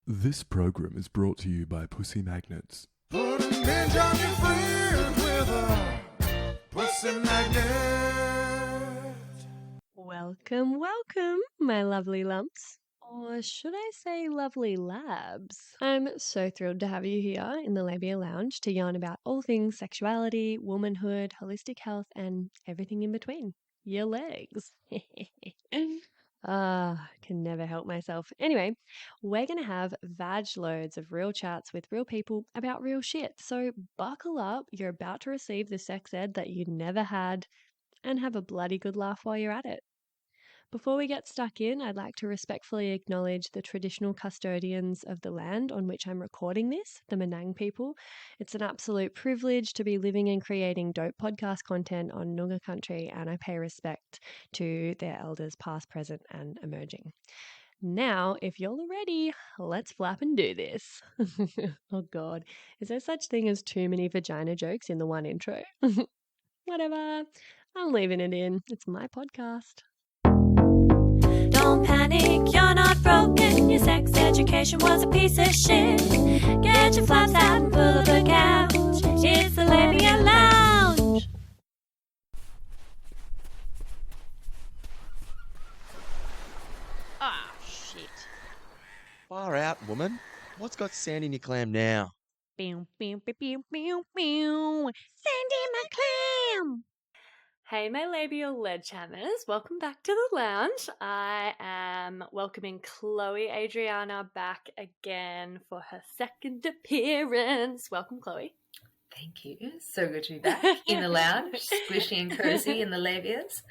This program is brought to you by Pussy Magnets. Put an inch on your fridge with a pussy magnet. Welcome, my lovely lumps. Or should I say lovely labs? I'm so thrilled to have you here in the Labia Lounge to yarn about all things sexuality, womanhood, holistic health, and everything in between. Your legs. Can never help myself. Anyway, we're going to have vag loads of real chats with real people about real shit. So buckle up, you're about to receive the sex ed that you never had, and have a bloody good laugh while you're at it. Before we get stuck in, I'd like to respectfully acknowledge the traditional custodians of the land on which I'm recording this, the Menang people. It's an absolute privilege to be living and creating dope podcast content on Noongar country, and I pay respect to their elders past, present, and emerging. Now, if you're all ready, let's flap and do this. Oh God, is there such thing as too many vagina jokes in the one intro? Whatever, I'm leaving it in. It's my podcast. Don't panic, you're not broken. Your sex education was a piece of shit. Get your flaps out and pull up a couch. It's the Labia Lounge. Ah, shit. Far out, woman. What's got sand in your clam now? Pew, pew, pew, pew, pew, pew. Send in my clam. Hey, my labial ledgehammers, welcome back to the lounge. I am welcoming Chloe Adriana back again for her second appearance. Welcome, Chloe. Thank you. So good to be back in the lounge, squishy and cozy in the labias.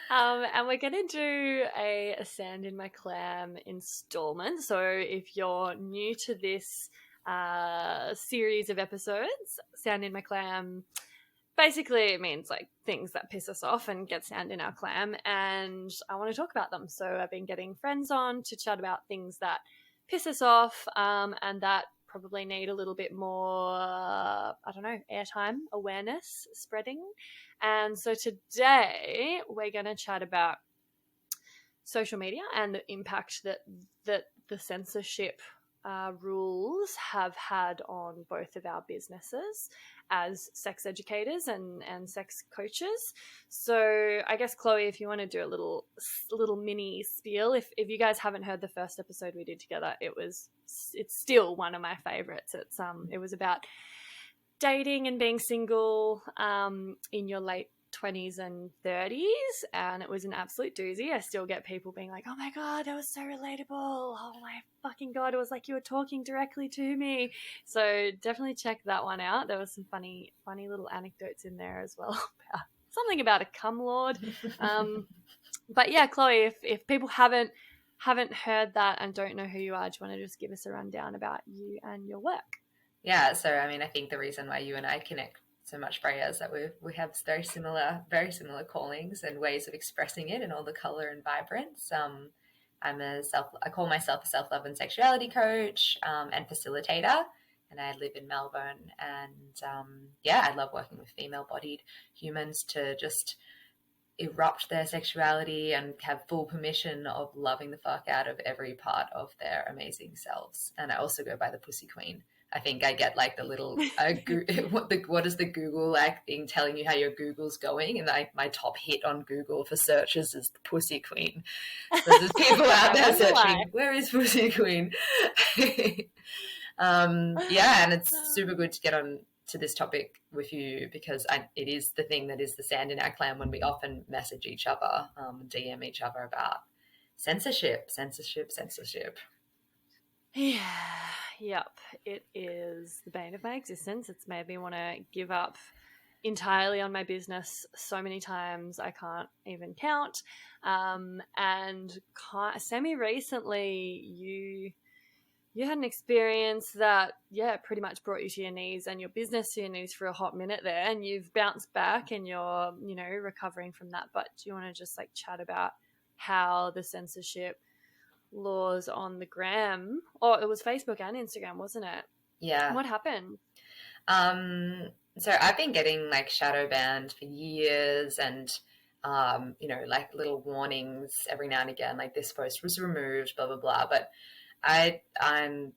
And we're going to do a sand in my clam installment. So if you're new to this series of episodes, sand in my clam, basically it means like things that piss us off and get sand in our clam, and I want to talk about them. So I've been getting friends on to chat about things that piss us off and that probably need a little bit more, airtime, awareness, spreading. And so today we're going to chat about social media and the impact that the censorship rules have had on both of our businesses as sex educators and sex coaches. So I guess, Chloe, if you want to do a little mini spiel, if you guys haven't heard the first episode we did together, it's still one of my favorites. It was about dating and being single in your late 20s and 30s, and it was an absolute doozy. I still get people being like, oh my God, that was so relatable. Oh my fucking God, it was like you were talking directly to me. So definitely check that one out. There was some funny little anecdotes in there as well about something about a cum lord. But yeah, Chloe, if people haven't heard that and don't know who you are, do you want to just give us a rundown about you and your work? Yeah, so I mean, I think the reason why you and I connect so much, Freya, is that we have very similar callings and ways of expressing it, and all the color and vibrance. I call myself a self-love and sexuality coach and facilitator, and I live in Melbourne. And I love working with female-bodied humans to just erupt their sexuality and have full permission of loving the fuck out of every part of their amazing selves. And I also go by the Pussy Queen. I think I get like the little what is the Google like thing telling you how your Google's going, and like my top hit on Google for searches is the Pussy Queen. So there's people out there searching, where is Pussy Queen? And it's super good to get on to this topic with you, because it is the thing that is the sand in our clam when we often message each other, DM each other about censorship. Yeah, yep. It is the bane of my existence. It's made me want to give up entirely on my business so many times I can't even count. And semi-recently, you had an experience that, pretty much brought you to your knees and your business to your knees for a hot minute there, and you've bounced back and you're, recovering from that. But do you want to just like chat about how the censorship laws on the gram, or it was Facebook and Instagram, wasn't it? Yeah. What happened? So I've been getting like shadow banned for years, and like little warnings every now and again, like this post was removed, blah, blah, blah. But I'm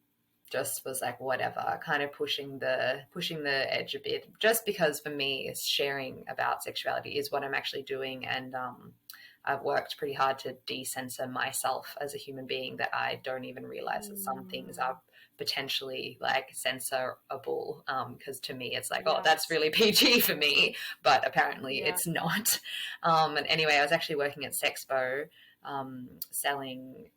just was like, whatever, kind of pushing the edge a bit, just because for me, sharing about sexuality is what I'm actually doing. And I've worked pretty hard to de-censor myself as a human being, that I don't even realize that some things are potentially like censorable, because to me it's like, oh, that's really PG for me, but apparently it's not. And anyway, I was actually working at Sexpo, selling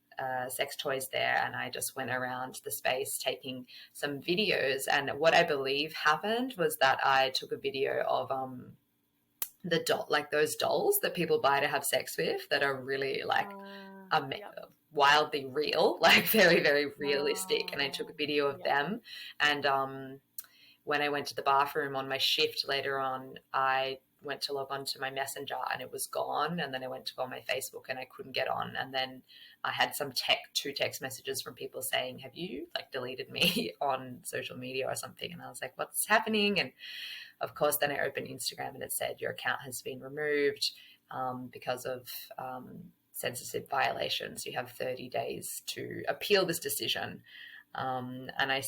sex toys there, and I just went around the space taking some videos. And what I believe happened was that I took a video of the doll, like those dolls that people buy to have sex with, that are really like wildly real, like very, very realistic. And I took a video of them. And when I went to the bathroom on my shift later on, I went to log on to my messenger and it was gone. And then I went to go on my Facebook and I couldn't get on. And then I had two text messages from people saying, have you like deleted me on social media or something? And I was like, what's happening? And of course, then I opened Instagram and it said your account has been removed because of censorship violations. You have 30 days to appeal this decision. And I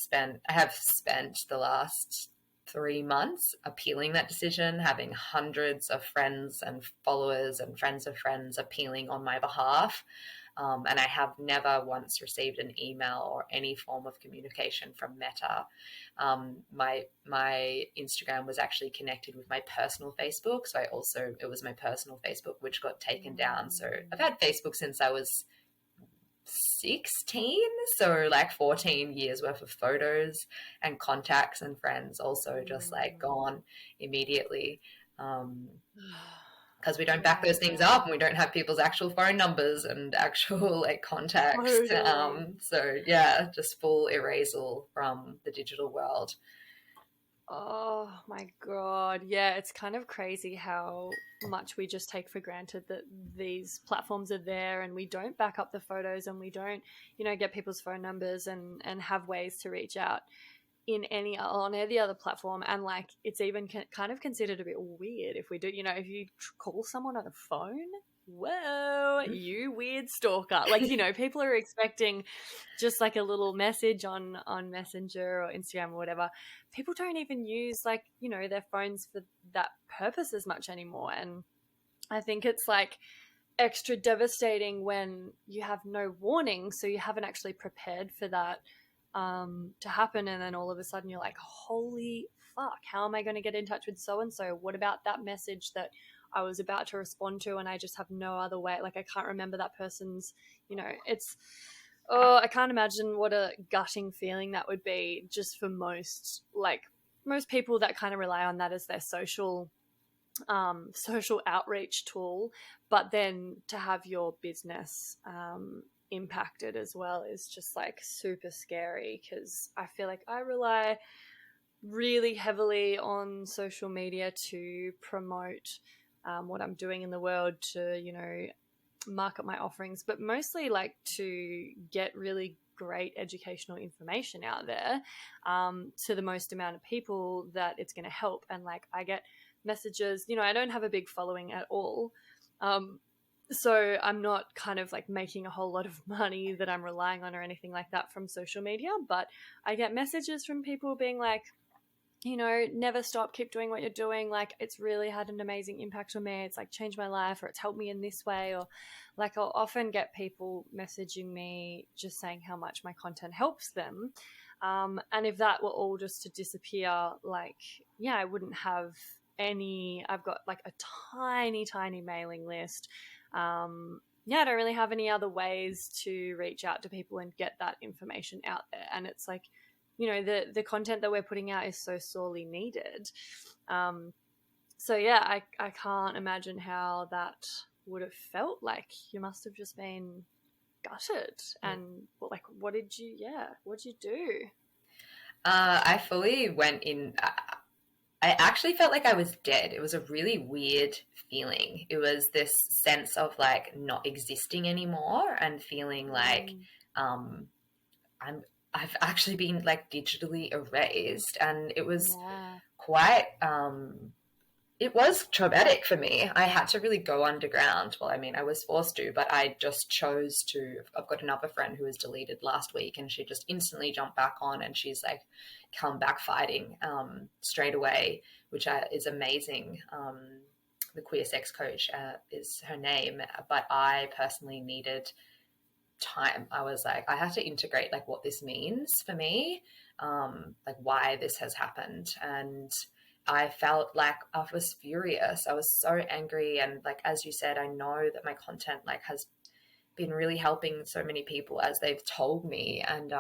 have spent the last 3 months appealing that decision, having hundreds of friends and followers and friends of friends appealing on my behalf. And I have never once received an email or any form of communication from Meta. My Instagram was actually connected with my personal Facebook. So it was my personal Facebook, which got taken down. So I've had Facebook since I was 16, so like 14 years worth of photos and contacts and friends also just like gone immediately, because we don't back those things up and we don't have people's actual phone numbers and actual like contacts. So yeah, just full erasal from the digital world. Oh my God. Yeah, it's kind of crazy how much we just take for granted that these platforms are there, and we don't back up the photos, and we don't, get people's phone numbers and have ways to reach out on any other platform. And like, it's even kind of considered a bit weird if we do, if you call someone on a phone, whoa, you weird stalker. Like, people are expecting just like a little message on Messenger or Instagram or whatever. People don't even use like, their phones for that purpose as much anymore. And I think it's like extra devastating when you have no warning, so you haven't actually prepared for that to happen, and then all of a sudden you're like, holy fuck, how am I going to get in touch with so-and-so? What about that message that I was about to respond to and I just have no other way? Like, I can't remember that person's, I can't imagine what a gutting feeling that would be just for most people that kind of rely on that as their social outreach tool. But then to have your business impacted as well is just like super scary, because I feel like I rely really heavily on social media to promote what I'm doing in the world, to market my offerings, but mostly like to get really great educational information out there to the most amount of people that it's going to help. And like, I get messages, I don't have a big following at all, so I'm not kind of like making a whole lot of money that I'm relying on or anything like that from social media, but I get messages from people being like, never stop, keep doing what you're doing. Like, it's really had an amazing impact on me. It's like changed my life, or it's helped me in this way. Or like, I'll often get people messaging me just saying how much my content helps them. And if that were all just to disappear, like, I wouldn't have I've got like a tiny mailing list. I don't really have any other ways to reach out to people and get that information out there. And it's like, the content that we're putting out is so sorely needed. So yeah, I can't imagine how that would have felt like. You must have just been gutted. And like, what did you do? I fully went in. I actually felt like I was dead. It was a really weird feeling. It was this sense of like not existing anymore and feeling like I've actually been like digitally erased. And it was quite it was traumatic for me. I had to really go underground. Well, I mean, I was forced to, but I just chose to. I've got another friend who was deleted last week, and she just instantly jumped back on, and she's like come back fighting straight away, which is amazing. The queer sex coach is her name, but I personally needed time. I was like, I have to integrate like what this means for me, like why this has happened. And I felt like I was furious. I was so angry. And like, as you said, I know that my content like has been really helping so many people as they've told me, and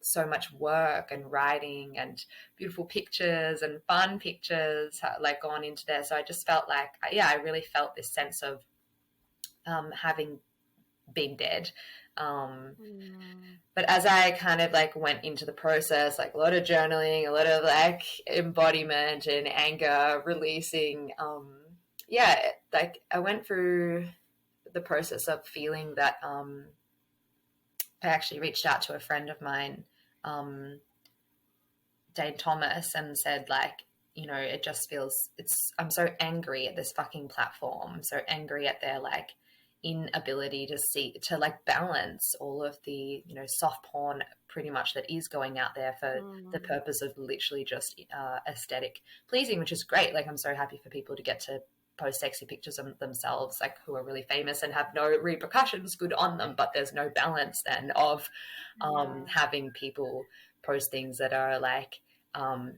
so much work and writing and beautiful pictures and fun pictures like gone into there. So I just felt like, yeah, I really felt this sense of having been dead. But as I kind of like went into the process, like a lot of journaling, a lot of like embodiment and anger releasing, like I went through the process of feeling that I actually reached out to a friend of mine, Dane Thomas, and said like, you know, it just feels I'm so angry at this fucking platform. I'm so angry at their like inability to like balance all of the, you know, soft porn pretty much that is going out there for the purpose of literally just aesthetic pleasing, which is great. Like I'm so happy for people to get to post sexy pictures of themselves, like who are really famous and have no repercussions, good on them. But there's no balance then of having people post things that are like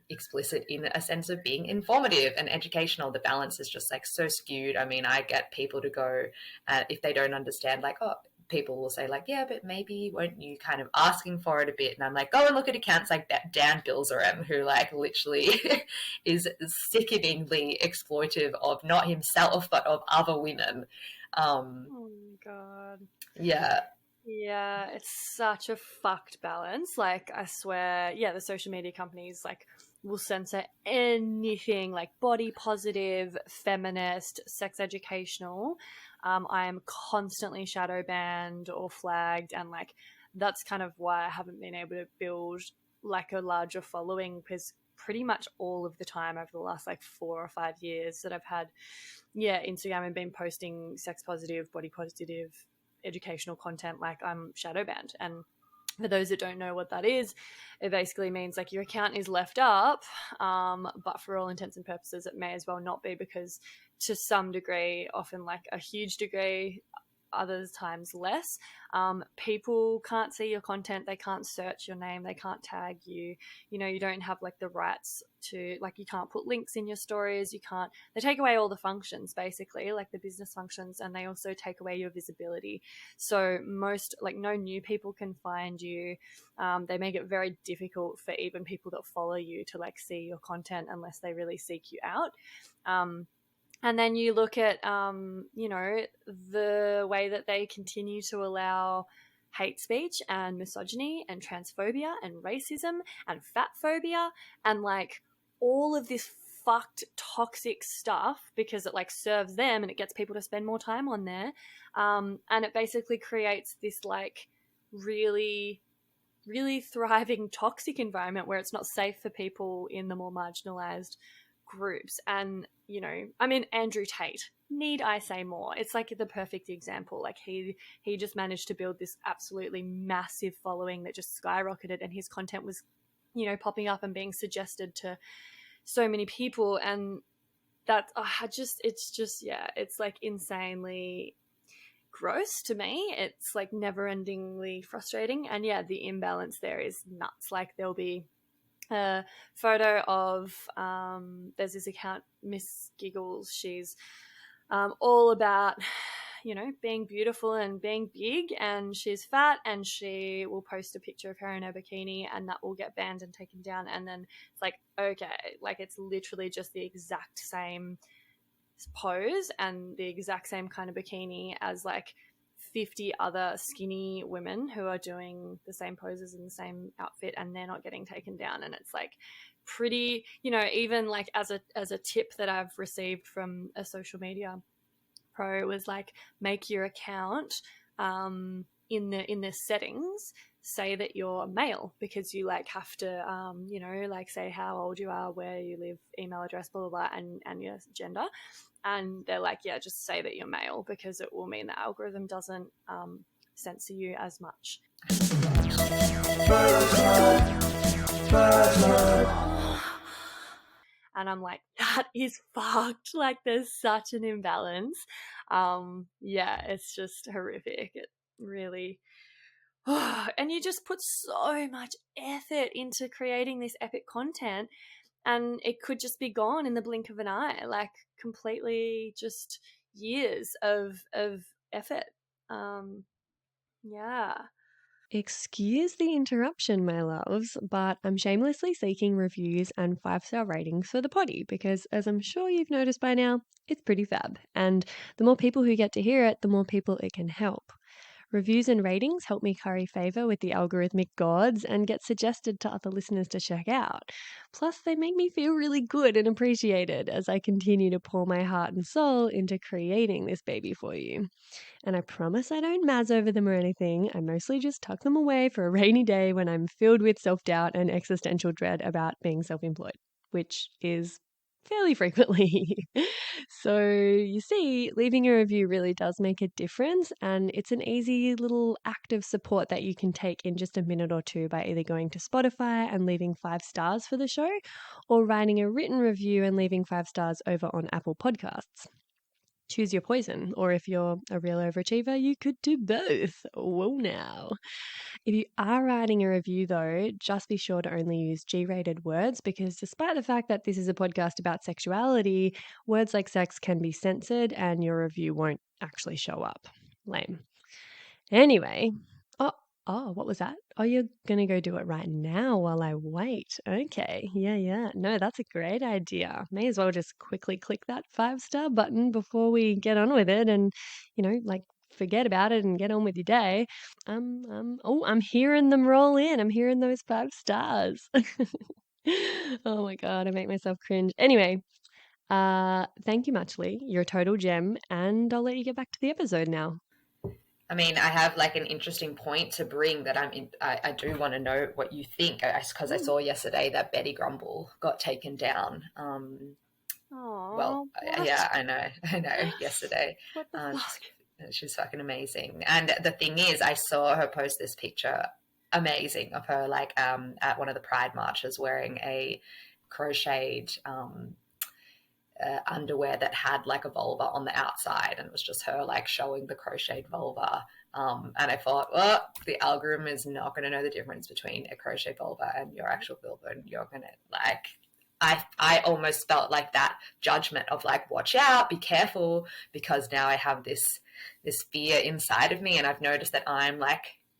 explicit in a sense of being informative and educational. The balance is just like so skewed. I mean, I get people to go, if they don't understand, like, oh, people will say like, yeah, but maybe weren't you kind of asking for it a bit? And I'm like, go and look at accounts like that Dan Bilzerian, who like literally is sickeningly exploitive of not himself but of other women. Oh my God. Yeah. Yeah, it's such a fucked balance. Like, I swear, yeah, the social media companies, like, will censor anything, like, body positive, feminist, sex educational. I am constantly shadow banned or flagged, and, like, that's kind of why I haven't been able to build, like, a larger following, because pretty much all of the time over the last, like, 4 or 5 years that I've had, Instagram and been posting sex positive, body positive, educational content, like I'm shadow banned. And for those that don't know what that is, it basically means like your account is left up, but for all intents and purposes it may as well not be, because to some degree, often like a huge degree, other times less, people can't see your content, they can't search your name, they can't tag you, you know, you don't have like the rights to, like, you can't put links in your stories, they take away all the functions basically, like the business functions, and they also take away your visibility. So most, like, no new people can find you. They make it very difficult for even people that follow you to like see your content unless they really seek you out. And then you look at, you know, the way that they continue to allow hate speech and misogyny and transphobia and racism and fat phobia and like all of this fucked toxic stuff, because it like serves them and it gets people to spend more time on there. And it basically creates this like really, really thriving toxic environment where it's not safe for people in the more marginalized groups. And, you know, I mean, Andrew Tate, need I say more? It's like the perfect example. Like he just managed to build this absolutely massive following that just skyrocketed, and his content was, you know, popping up and being suggested to so many people. And that it's like insanely gross to me. It's like never-endingly frustrating. And yeah, the imbalance there is nuts. Like there'll be a photo of there's this account, Miss Giggles. She's all about, you know, being beautiful and being big, and she's fat, and she will post a picture of her in her bikini, and that will get banned and taken down. And then it's like, okay, like it's literally just the exact same pose and the exact same kind of bikini as like 50 other skinny women who are doing the same poses in the same outfit, and they're not getting taken down. And it's like pretty, you know, even like as a tip that I've received from a social media pro was like, make your account in the settings say that you're male because you like have to, you know, like say how old you are, where you live, email address, blah, blah, blah, and your gender. And they're like, yeah, just say that you're male because it will mean the algorithm doesn't censor you as much. And I'm like, that is fucked. Like, there's such an imbalance. Yeah, it's just horrific. It really. And you just put so much effort into creating this epic content, and it could just be gone in the blink of an eye, like completely just years of effort. Yeah. Excuse the interruption, my loves, but I'm shamelessly seeking reviews and 5-star ratings for the potty because, as I'm sure you've noticed by now, it's pretty fab. And the more people who get to hear it, the more people it can help. Reviews and ratings help me curry favour with the algorithmic gods and get suggested to other listeners to check out. Plus, they make me feel really good and appreciated as I continue to pour my heart and soul into creating this baby for you. And I promise I don't mazz over them or anything. I mostly just tuck them away for a rainy day when I'm filled with self-doubt and existential dread about being self-employed, which is fairly frequently. So you see, leaving a review really does make a difference, and it's an easy little act of support that you can take in just a minute or two by either going to Spotify and leaving 5 stars for the show, or writing a written review and leaving 5 stars over on Apple Podcasts. Choose your poison, or if you're a real overachiever, you could do both. Whoa now. If you are writing a review though, just be sure to only use G-rated words because despite the fact that this is a podcast about sexuality, words like sex can be censored and your review won't actually show up. Lame. Anyway, what was that? Oh, you're going to go do it right now while I wait. Okay, yeah. No, that's a great idea. May as well just quickly click that 5-star button before we get on with it and, like forget about it and get on with your day. I'm hearing them roll in. I'm hearing those 5 stars. Oh my God, I make myself cringe. Anyway, thank you much, Lee. You're a total gem, and I'll let you get back to the episode now. I mean, I have like an interesting point to bring that I do want to know what you think because I saw yesterday that Betty Grumble got taken down. Well, yeah, I know. Yesterday, What the fuck? she's fucking amazing. And the thing is, I saw her post this picture, amazing, of her like at one of the Pride marches wearing a crocheted underwear that had like a vulva on the outside, and it was just her like showing the crocheted vulva. And I thought, well, the algorithm is not going to know the difference between a crochet vulva and your actual vulva, and you're going to like. I almost felt like that judgment of like, watch out, be careful, because now I have this fear inside of me, and I've noticed that I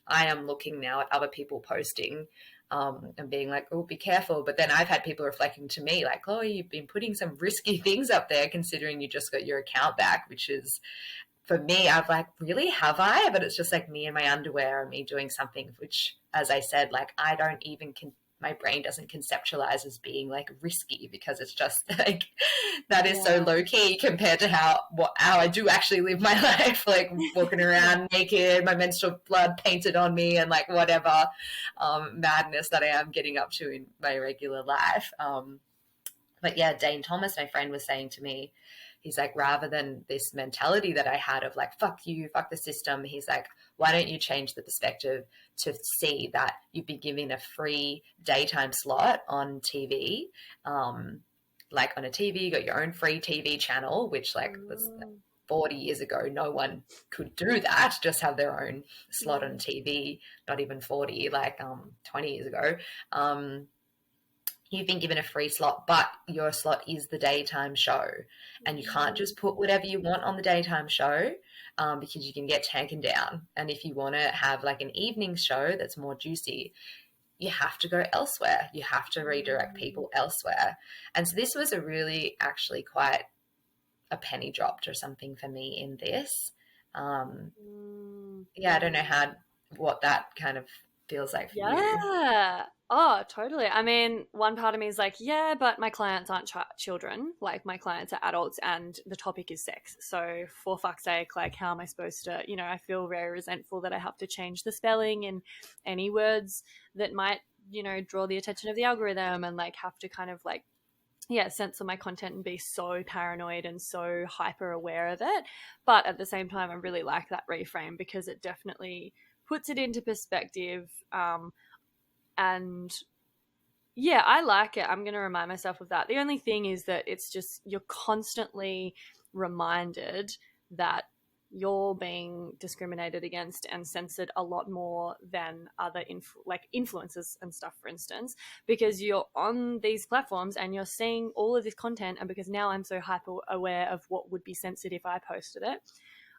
am looking now at other people posting and being like, oh, be careful. But then I've had people reflecting to me like, oh, you've been putting some risky things up there considering you just got your account back, which is, for me, I've like, really, have I? But it's just like me in my underwear and me doing something which, as I said, like I don't even my brain doesn't conceptualize as being like risky, because it's just like that is so low key compared to how I do actually live my life, like walking around naked, my menstrual blood painted on me, and like whatever madness that I am getting up to in my regular life. But yeah, Dane Thomas, my friend, was saying to me, he's like, rather than this mentality that I had of like, fuck you, fuck the system, he's like, why don't you change the perspective to see that you've been given a free daytime slot on TV, like on a TV, you got your own free TV channel, which like was 40 years ago, no one could do that, just have their own slot on TV, not even 40, like 20 years ago. You've been given a free slot, but your slot is the daytime show, and you can't just put whatever you want on the daytime show because you can get taken down. And if you want to have like an evening show that's more juicy, you have to go elsewhere. You have to redirect people elsewhere. And so this was a really actually quite a penny dropped or something for me in this. Yeah, I don't know what that kind of feels like for you. Yeah. Oh, totally. I mean, one part of me is like, yeah, but my clients aren't children. Like, my clients are adults and the topic is sex. So, for fuck's sake, like, how am I supposed to, I feel very resentful that I have to change the spelling in any words that might, draw the attention of the algorithm, and like have to kind of like, censor my content and be so paranoid and so hyper aware of it. But at the same time, I really like that reframe because it definitely puts it into perspective. And yeah, I like it. I'm going to remind myself of that. The only thing is that it's just you're constantly reminded that you're being discriminated against and censored a lot more than other influencers and stuff, for instance, because you're on these platforms and you're seeing all of this content. And because now I'm so hyper aware of what would be censored if I posted it,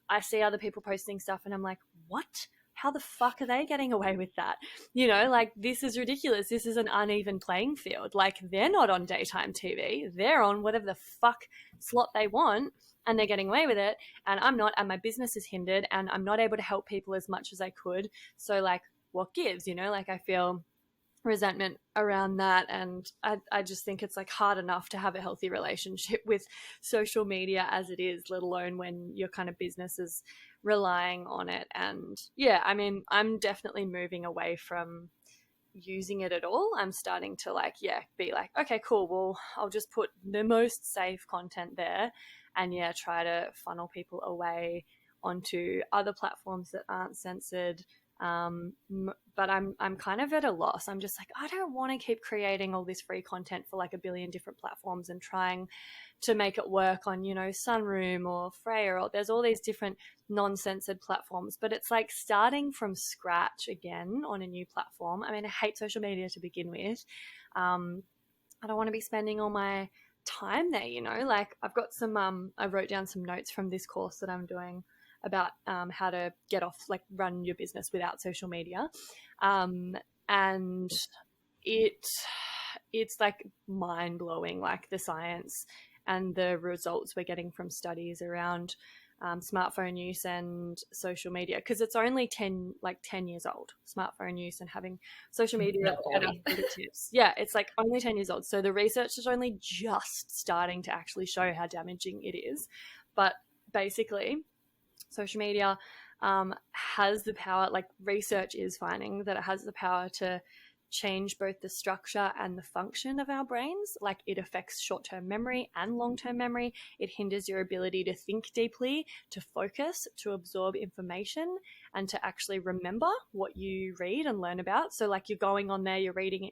I see other people posting stuff and I'm like, what? How the fuck are they getting away with that? Like, this is ridiculous. This is an uneven playing field. Like, they're not on daytime TV. They're on whatever the fuck slot they want and they're getting away with it. And I'm not, and my business is hindered and I'm not able to help people as much as I could. So, like, what gives, Like, I feel resentment around that, and I just think it's like hard enough to have a healthy relationship with social media as it is, let alone when your kind of business is relying on it. And yeah, I mean, I'm definitely moving away from using it at all. I'm starting to be like, okay, cool, well, I'll just put the most safe content there and try to funnel people away onto other platforms that aren't censored. But I'm kind of at a loss. I'm just like, I don't want to keep creating all this free content for like a billion different platforms and trying to make it work on, Sunroom or Freya, or there's all these different non-censored platforms, but it's like starting from scratch again on a new platform. I mean, I hate social media to begin with. I don't want to be spending all my time there, like I've got some, I wrote down some notes from this course that I'm doing about how to get off, like run your business without social media. And it's like mind blowing, like the science and the results we're getting from studies around smartphone use and social media, because it's only 10 years old, smartphone use and having social media at our fingertips. Yeah, it's like only 10 years old. So the research is only just starting to actually show how damaging it is. But basically, social media has the power, like research is finding that it has the power to change both the structure and the function of our brains. Like, it affects short-term memory and long-term memory. It hinders your ability to think deeply, to focus, to absorb information, and to actually remember what you read and learn about. So like, you're going on there, you're reading,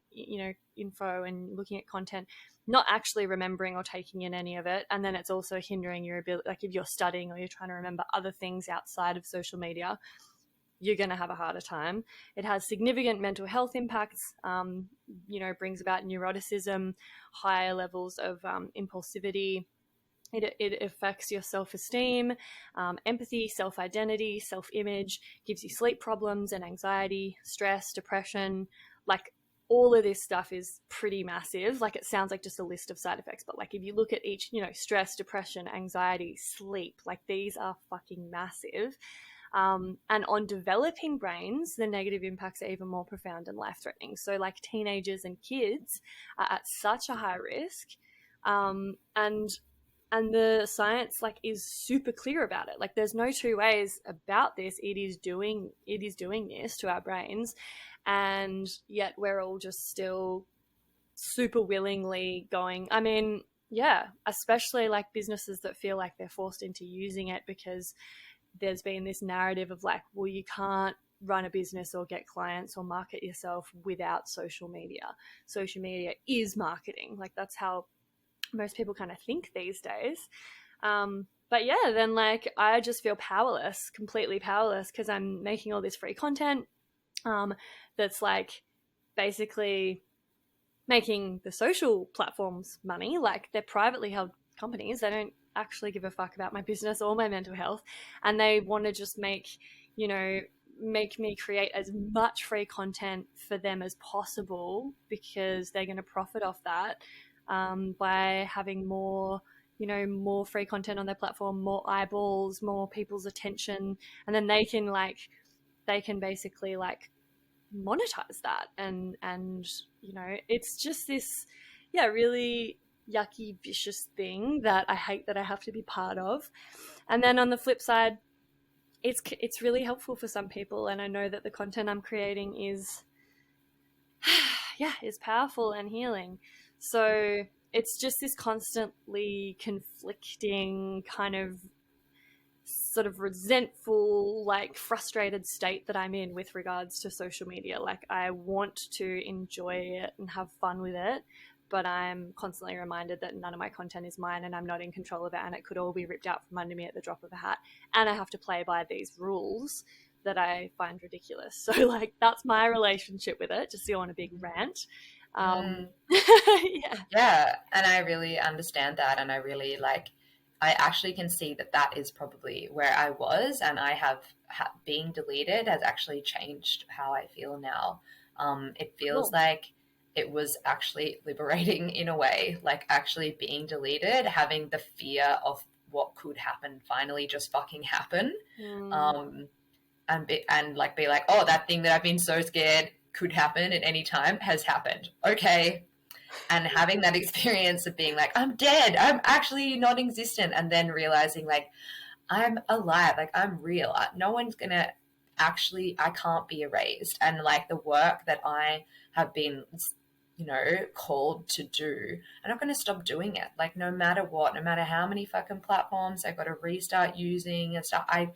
info and looking at content, not actually remembering or taking in any of it. And then it's also hindering your ability, like if you're studying or you're trying to remember other things outside of social media, you're going to have a harder time. It has significant mental health impacts, brings about neuroticism, higher levels of impulsivity. It affects your self-esteem, empathy, self-identity, self-image, gives you sleep problems and anxiety, stress, depression. Like, all of this stuff is pretty massive. Like, it sounds like just a list of side effects, but like if you look at each, stress, depression, anxiety, sleep, like these are fucking massive. And on developing brains, the negative impacts are even more profound and life-threatening. So like, teenagers and kids are at such a high risk. And the science is super clear about it. Like, there's no two ways about this. It is doing this to our brains, and yet we're all just still super willingly going. I mean, yeah, especially like businesses that feel like they're forced into using it because there's been this narrative of like, well, you can't run a business or get clients or market yourself without social media. Social media is marketing. Like, that's how most people kind of think these days. But yeah, then like, I just feel powerless, completely powerless, because I'm making all this free content that's like basically making the social platforms money. Like, they're privately held companies. They don't actually give a fuck about my business or my mental health, and they want to just make me create as much free content for them as possible, because they're going to profit off that by having more free content on their platform, more eyeballs, more people's attention, and then they can basically monetize that. And you know, it's just this really yucky, vicious thing that I hate that I have to be part of. And then on the flip side, it's really helpful for some people, and I know that the content I'm creating is is powerful and healing. So it's just this constantly conflicting kind of sort of resentful, like frustrated state that I'm in with regards to social media. Like, I want to enjoy it and have fun with it, but I'm constantly reminded that none of my content is mine and I'm not in control of it, and it could all be ripped out from under me at the drop of a hat, and I have to play by these rules that I find ridiculous. So like, that's my relationship with it, just to go on a big rant. Yeah, and I really understand that, and I really I actually can see that that is probably where I was, and I have being deleted has actually changed how I feel now. It feels like it was actually liberating in a way, like actually being deleted, having the fear of what could happen finally just fucking happen. And be like, oh, that thing that I've been so scared could happen at any time has happened. Okay. And having that experience of being like, I'm dead, I'm actually non-existent, and then realizing like, I'm alive, like I'm real. No one's gonna actually, I can't be erased. And like the work that I have been, you know, called to do, I'm not going to stop doing it. Like, no matter what, no matter how many fucking platforms I got to restart using and stuff, I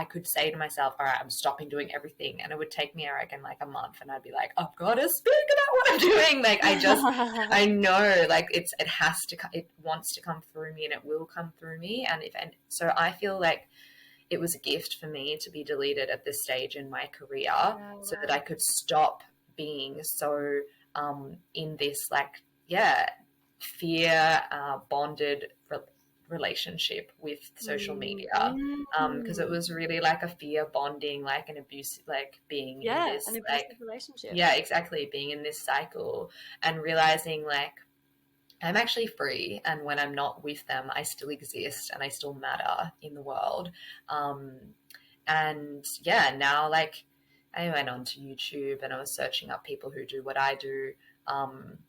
could say to myself, all right, I'm stopping doing everything. And it would take me, I reckon, like a month. And I'd be like, I've got to speak about what I'm doing. Like, I know, like it wants to come through me, and it will come through me. And so I feel like it was a gift for me to be deleted at this stage in my career, so that I could stop being so in this fear bonded relationship with social media, because it was really like a fear bonding, like an abusive, like being in this an abusive relationship. Yeah, exactly, being in this cycle and realizing like I'm actually free, and when I'm not with them, I still exist and I still matter in the world. And yeah, now like I went onto YouTube and I was searching up people who do what I do on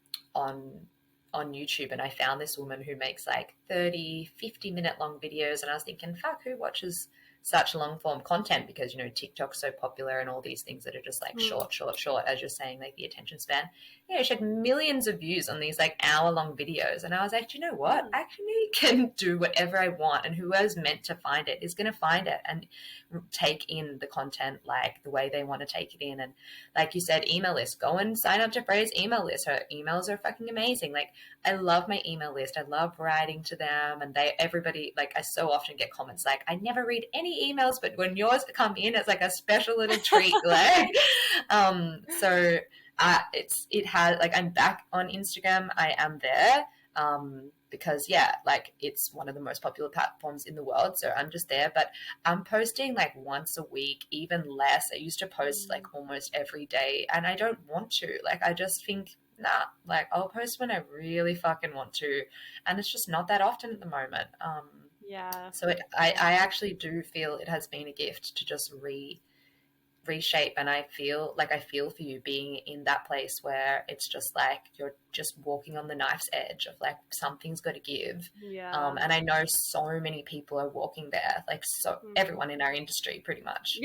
YouTube, and I found this woman who makes like 50-minute long videos, and I was thinking, fuck, who watches such long form content? Because, you know, TikTok's so popular and all these things that are just like short, as you're saying, like the attention span. You know, she had millions of views on these like hour-long videos, and I was like, you know what? I actually can do whatever I want, and whoever's meant to find it is going to find it and take in the content like the way they want to take it in. And like you said, email list, go and sign up to Freya's email list. Her emails are fucking amazing. Like, I love my email list. I love writing to them, and everybody, like, I so often get comments like, I never read any emails, but when yours come in, it's like a special little treat. Like, so it has, like, I'm back on Instagram. I am there because like it's one of the most popular platforms in the world, so I'm just there. But I'm posting like once a week, even less. I used to post like almost every day, and I don't want to. Like, I just think, nah, like I'll post when I really fucking want to, and it's just not that often at the moment. So I actually do feel it has been a gift to just reshape, and I feel for you being in that place where it's just like you're just walking on the knife's edge of like something's got to give. And I know so many people are walking there, like everyone in our industry pretty much.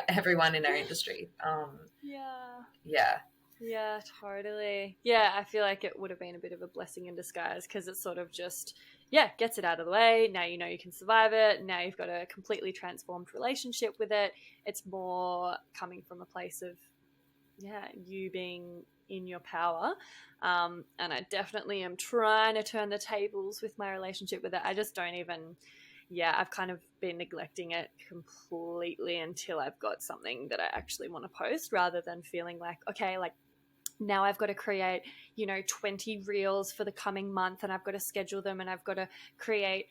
Everyone in our industry. Yeah, totally. Yeah, I feel like it would have been a bit of a blessing in disguise, because it sort of just, gets it out of the way. Now you know you can survive it. Now you've got a completely transformed relationship with it. It's more coming from a place of, you being in your power. And I definitely am trying to turn the tables with my relationship with it. I just don't even... I've kind of been neglecting it completely until I've got something that I actually want to post, rather than feeling like, okay, like now I've got to create, 20 reels for the coming month, and I've got to schedule them, and I've got to create,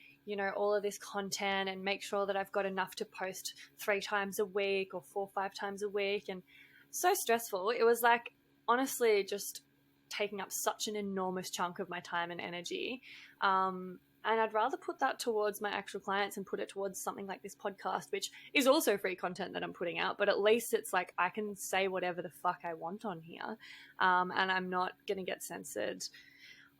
all of this content and make sure that I've got enough to post 3 times a week or 4 or 5 times a week. And so stressful. It was like, honestly, just taking up such an enormous chunk of my time and energy. I'd rather put that towards my actual clients and put it towards something like this podcast, which is also free content that I'm putting out, but at least it's like I can say whatever the fuck I want on here, and I'm not going to get censored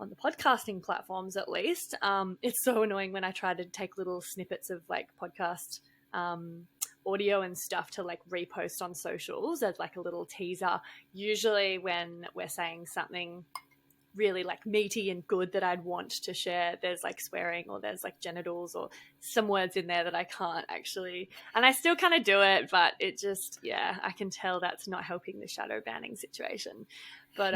on the podcasting platforms, at least. It's so annoying when I try to take little snippets of like podcast audio and stuff to like repost on socials as like a little teaser. Usually when we're saying something really like meaty and good that I'd want to share, there's like swearing or there's like genitals or some words in there that I can't actually, and I still kind of do it, but it just, yeah, I can tell that's not helping the shadow banning situation. But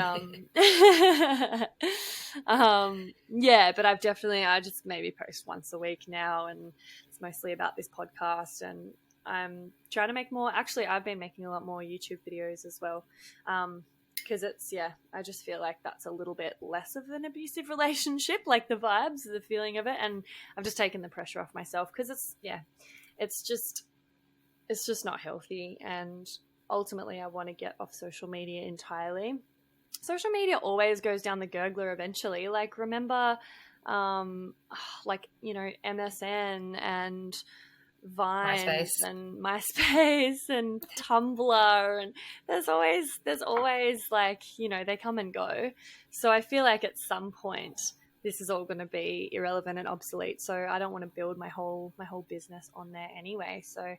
yeah, but I just maybe post once a week now, and it's mostly about this podcast, and I'm trying to make more. Actually, I've been making a lot more YouTube videos as well, because it's, yeah, I just feel like that's a little bit less of an abusive relationship, like the vibes, the feeling of it, and I've just taken the pressure off myself, because it's just not healthy, and ultimately I want to get off social media entirely. Social media always goes down the gurgler eventually. Like, remember, like, you know, MSN and Vine and MySpace and Tumblr, and there's always like, you know, they come and go. So I feel like at some point this is all going to be irrelevant and obsolete. So I don't want to build my whole business on there anyway. So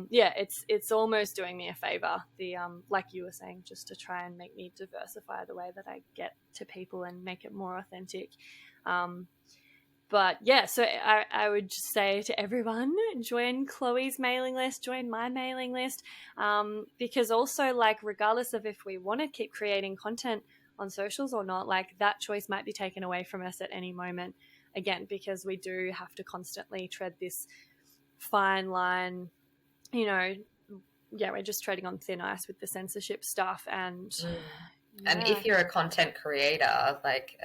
yeah, it's almost doing me a favor. The like you were saying, just to try and make me diversify the way that I get to people and make it more authentic. But yeah, so I would just say to everyone, join Chloe's mailing list, join my mailing list, because also, like, regardless of if we want to keep creating content on socials or not, like, that choice might be taken away from us at any moment, again, because we do have to constantly tread this fine line, you know. Yeah, we're just treading on thin ice with the censorship stuff. And and if you're a content creator like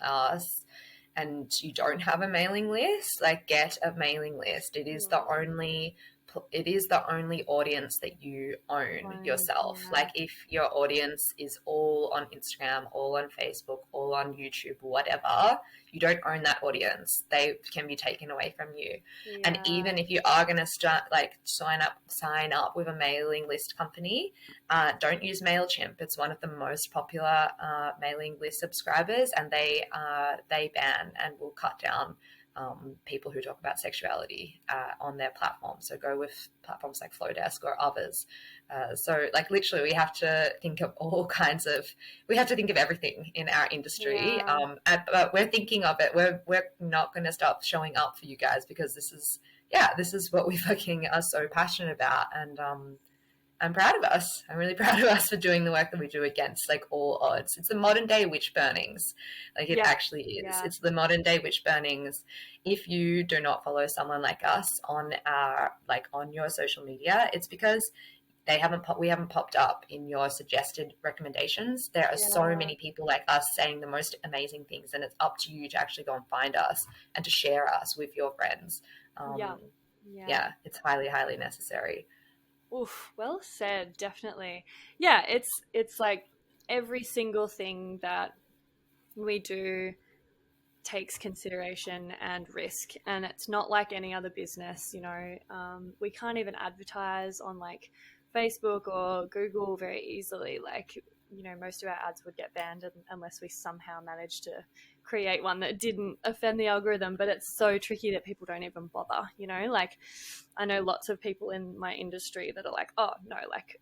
us, and you don't have a mailing list, like, get a mailing list. It is the only audience that you own yourself. Yeah. Like, if your audience is all on Instagram, all on Facebook, all on YouTube, whatever, you don't own that audience. They can be taken away from you. Yeah. And even if you are going to start, like, sign up with a mailing list company, don't use MailChimp. It's one of the most popular mailing list subscribers, and they ban and will cut down people who talk about sexuality on their platform. So go with platforms like Flowdesk or others. So, like, literally we have to think of everything in our industry. Yeah. But we're thinking of it. We're not going to stop showing up for you guys, because this is what we fucking are so passionate about. And I'm proud of us. I'm really proud of us for doing the work that we do against, like, all odds. It's the modern day witch burnings. Like, it actually is. Yeah. It's the modern day witch burnings. If you do not follow someone like us on your social media, it's because we haven't popped up in your suggested recommendations. There are so many people like us saying the most amazing things, and it's up to you to actually go and find us and to share us with your friends. Yeah, it's highly, highly necessary. Oof, well said, definitely. Yeah, it's like every single thing that we do takes consideration and risk, and it's not like any other business, you know. We can't even advertise on like Facebook or Google very easily. Like, you know, most of our ads would get banned unless we somehow managed to create one that didn't offend the algorithm. But it's so tricky that people don't even bother, you know. Like, I know lots of people in my industry that are like, oh no, like,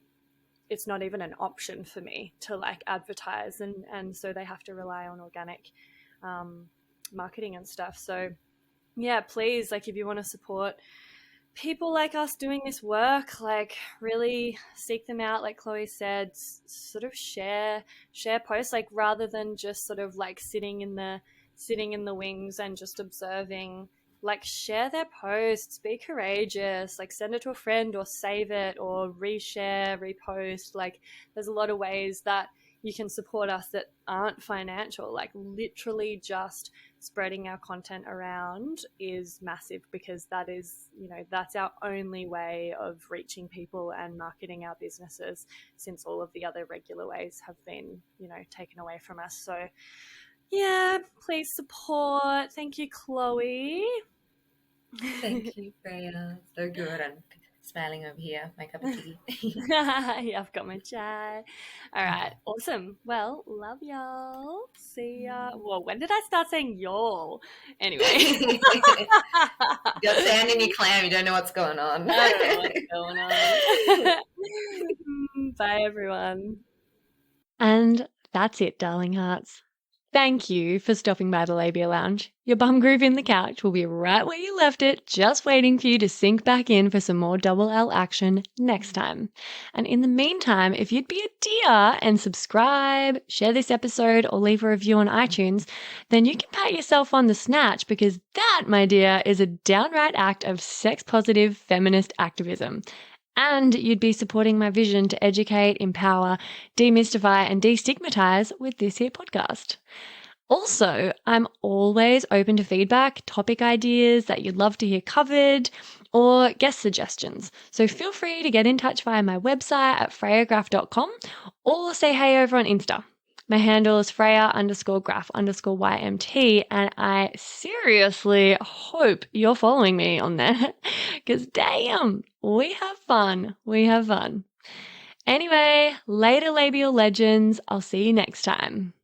it's not even an option for me to like advertise, and so they have to rely on organic marketing and stuff. So yeah, please, like, if you want to support people like us doing this work, like, really seek them out. Like Chloe said, sort of share posts, like, rather than just sort of like sitting in the wings and just observing. Like, share their posts, be courageous, like, send it to a friend or save it or reshare, repost. Like, there's a lot of ways that you can support us that aren't financial. Like, literally just spreading our content around is massive, because that is, you know, that's our only way of reaching people and marketing our businesses, since all of the other regular ways have been, you know, taken away from us. So Yeah, please support. Thank you, Chloe. Thank you, Freya. So good. I'm smiling over here. My cup of tea. Yeah, I've got my chai. All right, awesome. Well, love y'all. See ya. Well, when did I start saying y'all? Anyway. You got sand in your clam. You don't know what's going on. I don't know what's going on. Bye, everyone. And that's it, darling hearts. Thank you for stopping by the Labia Lounge. Your bum groove in the couch will be right where you left it, just waiting for you to sink back in for some more double L action next time. And in the meantime, if you'd be a dear and subscribe, share this episode, or leave a review on iTunes, then you can pat yourself on the snatch, because that, my dear, is a downright act of sex-positive feminist activism. And you'd be supporting my vision to educate, empower, demystify, and destigmatize with this here podcast. Also, I'm always open to feedback, topic ideas that you'd love to hear covered, or guest suggestions. So feel free to get in touch via my website at freyagraph.com or say hey over on Insta. My handle is Freya_graph_YMT, and I seriously hope you're following me on there, because damn, we have fun. We have fun. Anyway, later labial legends. I'll see you next time.